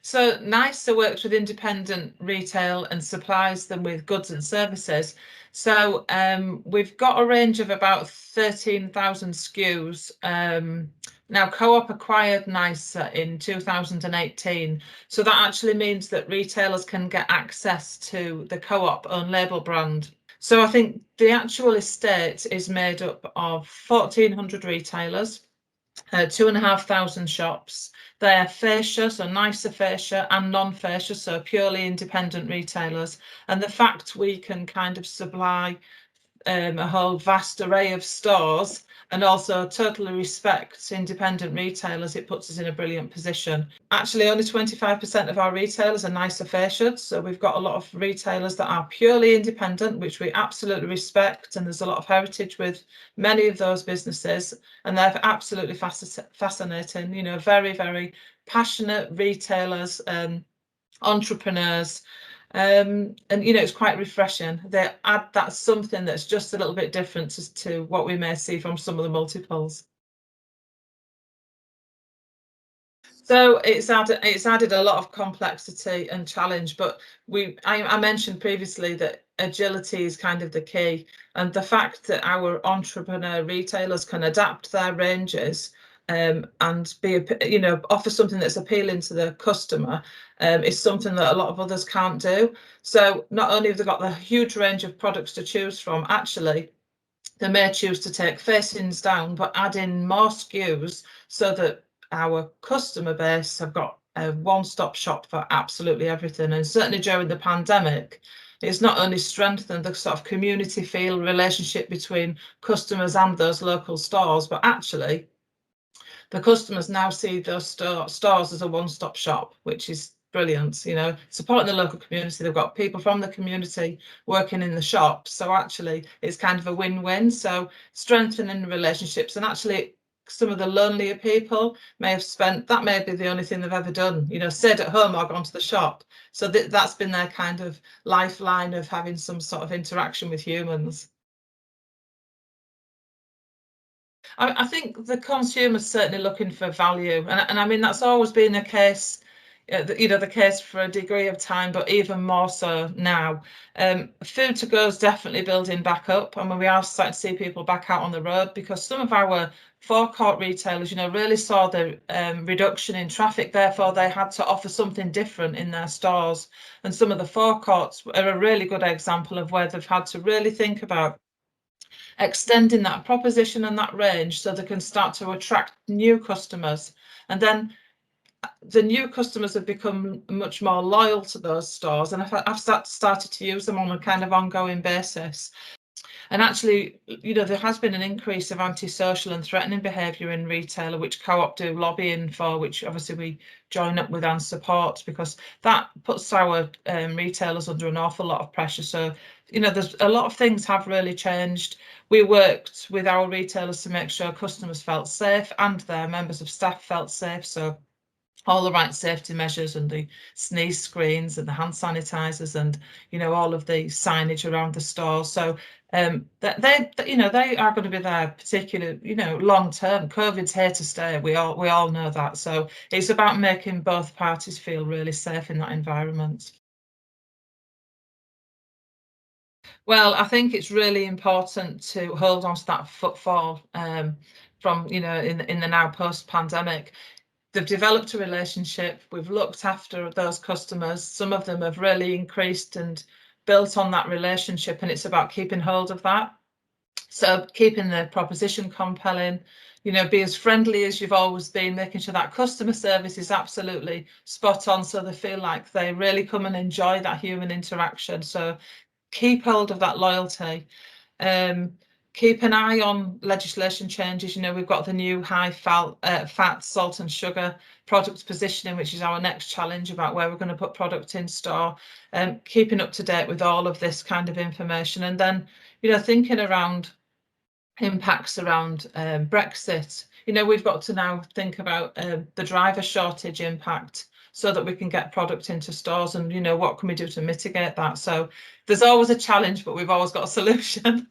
So Nisa works with independent retail and supplies them with goods and services. So we've got a range of about 13,000 SKUs. Now, Co-op acquired Nisa in 2018. So that actually means that retailers can get access to the Co-op own label brand. So I think the actual estate is made up of 1,400 retailers, 2,500 shops. They're fascia, so Nisa fascia, and non-fascia, so purely independent retailers. And the fact we can kind of supply a whole vast array of stores and also totally respect independent retailers, it puts us in a brilliant position. Actually, only 25% of our retailers are Nisa fascias, so we've got a lot of retailers that are purely independent, which we absolutely respect, and there's a lot of heritage with many of those businesses, and they're absolutely fascinating, you know, very, very passionate retailers, entrepreneurs. And you know, it's quite refreshing. They add that something that's just a little bit different to what we may see from some of the multiples. So it's added a lot of complexity and challenge, but I mentioned previously that agility is kind of the key, and the fact that our entrepreneur retailers can adapt their ranges and be, you know, offer something that's appealing to the customer is something that a lot of others can't do. So not only have they got the huge range of products to choose from, actually they may choose to take facings down, but add in more SKUs so that our customer base have got a one-stop shop for absolutely everything. And certainly during the pandemic, it's not only strengthened the sort of community feel relationship between customers and those local stores, but actually the customers now see those stores as a one-stop shop, which is brilliant. You know, supporting the local community. They've got people from the community working in the shops, so actually it's kind of a win-win. So strengthening relationships, and actually some of the lonelier people may have spent, that may be the only thing they've ever done, you know, stayed at home or gone to the shop. So that's been their kind of lifeline of having some sort of interaction with humans. I think the consumer's certainly looking for value, and I mean that's always been the case, you know, the case for a degree of time, but even more so now. Food to go is definitely building back up. I mean, we are starting to see people back out on the road because some of our forecourt retailers, you know, really saw the reduction in traffic. Therefore, they had to offer something different in their stores. And some of the forecourts are a really good example of where they've had to really think about extending that proposition and that range so they can start to attract new customers. And then the new customers have become much more loyal to those stores, and I've started to use them on a kind of ongoing basis. And actually, you know, there has been an increase of antisocial and threatening behaviour in retailer, which Co-op do lobbying for, which obviously we join up with and support, because that puts our retailers under an awful lot of pressure. So, you know, there's a lot of things have really changed. We worked with our retailers to make sure customers felt safe and their members of staff felt safe. So all the right safety measures and the sneeze screens and the hand sanitizers and, you know, all of the signage around the store. So they you know, they are going to be there particularly, you know, long term. COVID's here to stay. We all know that. So it's about making both parties feel really safe in that environment. Well, I think it's really important to hold on to that footfall from, you know, in the now post-pandemic. They've developed a relationship. We've looked after those customers. Some of them have really increased and built on that relationship, and it's about keeping hold of that. So keeping the proposition compelling, you know, be as friendly as you've always been, making sure that customer service is absolutely spot on so they feel like they really come and enjoy that human interaction. So keep hold of that loyalty. Keep an eye on legislation changes. You know, we've got the new high fat, salt and sugar product positioning, which is our next challenge about where we're going to put product in store. Keeping up to date with all of this kind of information, and then, you know, thinking around impacts around Brexit. You know, we've got to now think about the driver shortage impact so that we can get product into stores, and, you know, what can we do to mitigate that? So there's always a challenge, but we've always got a solution.